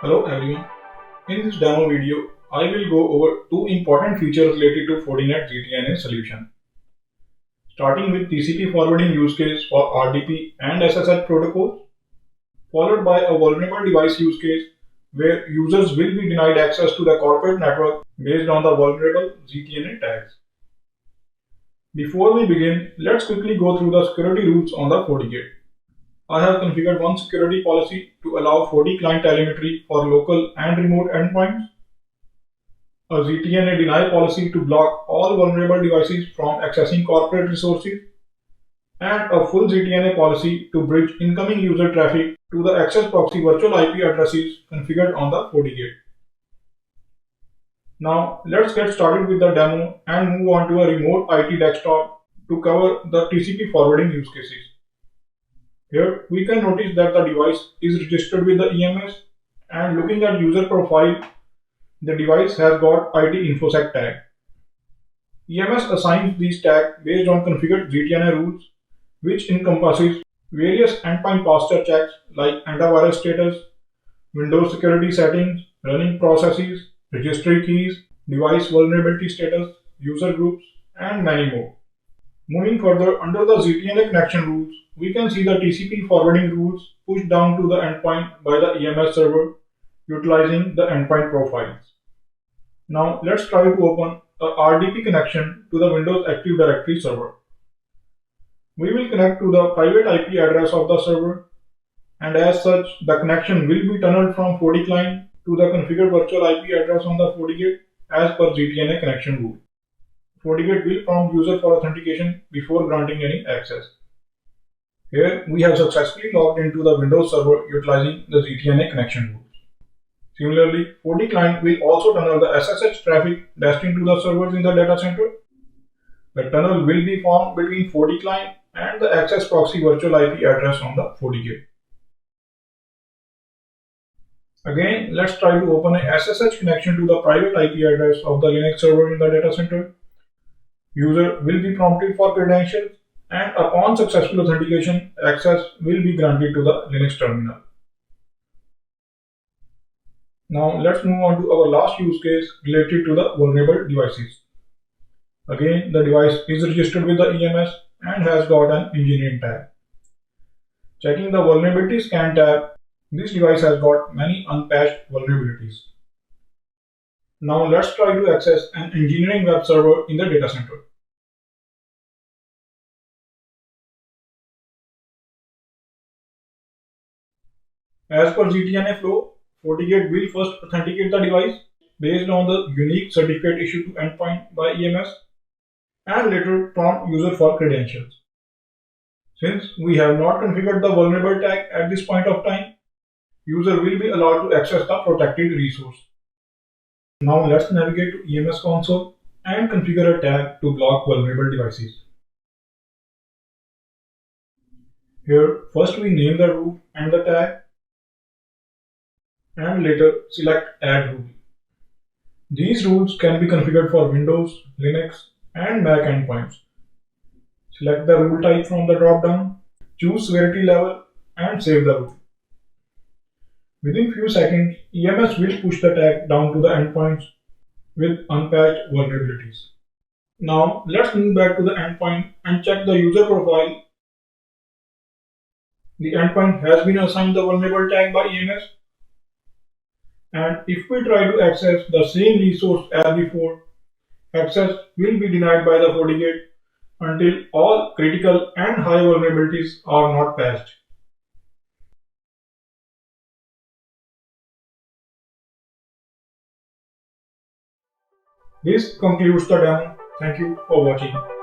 Hello everyone. In this demo video, I will go over two important features related to Fortinet ZTNA solution. Starting with TCP forwarding use case for RDP and SSH protocols, followed by a vulnerable device use case where users will be denied access to the corporate network based on the vulnerable ZTNA tags. Before we begin, let's quickly go through the security rules on the FortiGate. I have configured one security policy to allow Forti client telemetry for local and remote endpoints, a ZTNA deny policy to block all vulnerable devices from accessing corporate resources, and a full ZTNA policy to bridge incoming user traffic to the access proxy virtual IP addresses configured on the FortiGate. Now let's get started with the demo and move on to a remote IT desktop to cover the TCP forwarding use cases. Here we can notice that the device is registered with the EMS, and looking at user profile, the device has got IT InfoSec tag. EMS assigns these tags based on configured ZTNA rules, which encompasses various endpoint posture checks like antivirus status, Windows security settings, running processes, registry keys, device vulnerability status, user groups, and many more. Moving further, under the ZTNA connection rules, we can see the TCP forwarding rules pushed down to the endpoint by the EMS server utilizing the endpoint profiles. Now let's try to open a RDP connection to the Windows Active Directory server. We will connect to the private IP address of the server, and as such, the connection will be tunneled from Forti client to the configured virtual IP address on the FortiGate as per ZTNA connection rule. FortiGate will prompt user for authentication before granting any access. Here we have successfully logged into the Windows server utilizing the ZTNA connection rules. Similarly, Forti client will also tunnel the SSH traffic destined to the servers in the data center. The tunnel will be formed between Forti client and the access proxy virtual IP address on the FortiGate. Again, let's try to open a SSH connection to the private IP address of the Linux server in the data center. User will be prompted for credentials, and upon successful authentication, access will be granted to the Linux terminal. Now let's move on to our last use case related to the vulnerable devices. Again, the device is registered with the EMS and has got an engineering tag. Checking the vulnerability scan tab, this device has got many unpatched vulnerabilities. Now let's try to access an engineering web server in the data center. As per ZTNA flow, FortiGate will first authenticate the device based on the unique certificate issued to endpoint by EMS and later prompt user for credentials. Since we have not configured the vulnerable tag at this point of time, user will be allowed to access the protected resource. Now let's navigate to EMS console and configure a tag to block vulnerable devices. Here, first we name the root and the tag, and later select Add Rule. These rules can be configured for Windows, Linux, and Mac endpoints. Select the rule type from the drop-down, choose severity level, and save the rule. Within few seconds, EMS will push the tag down to the endpoints with unpatched vulnerabilities. Now let's move back to the endpoint and check the user profile. The endpoint has been assigned the vulnerable tag by EMS, and if we try to access the same resource as before, access will be denied by the FortiGate until all critical and high vulnerabilities are not patched. This concludes the demo. Thank you for watching.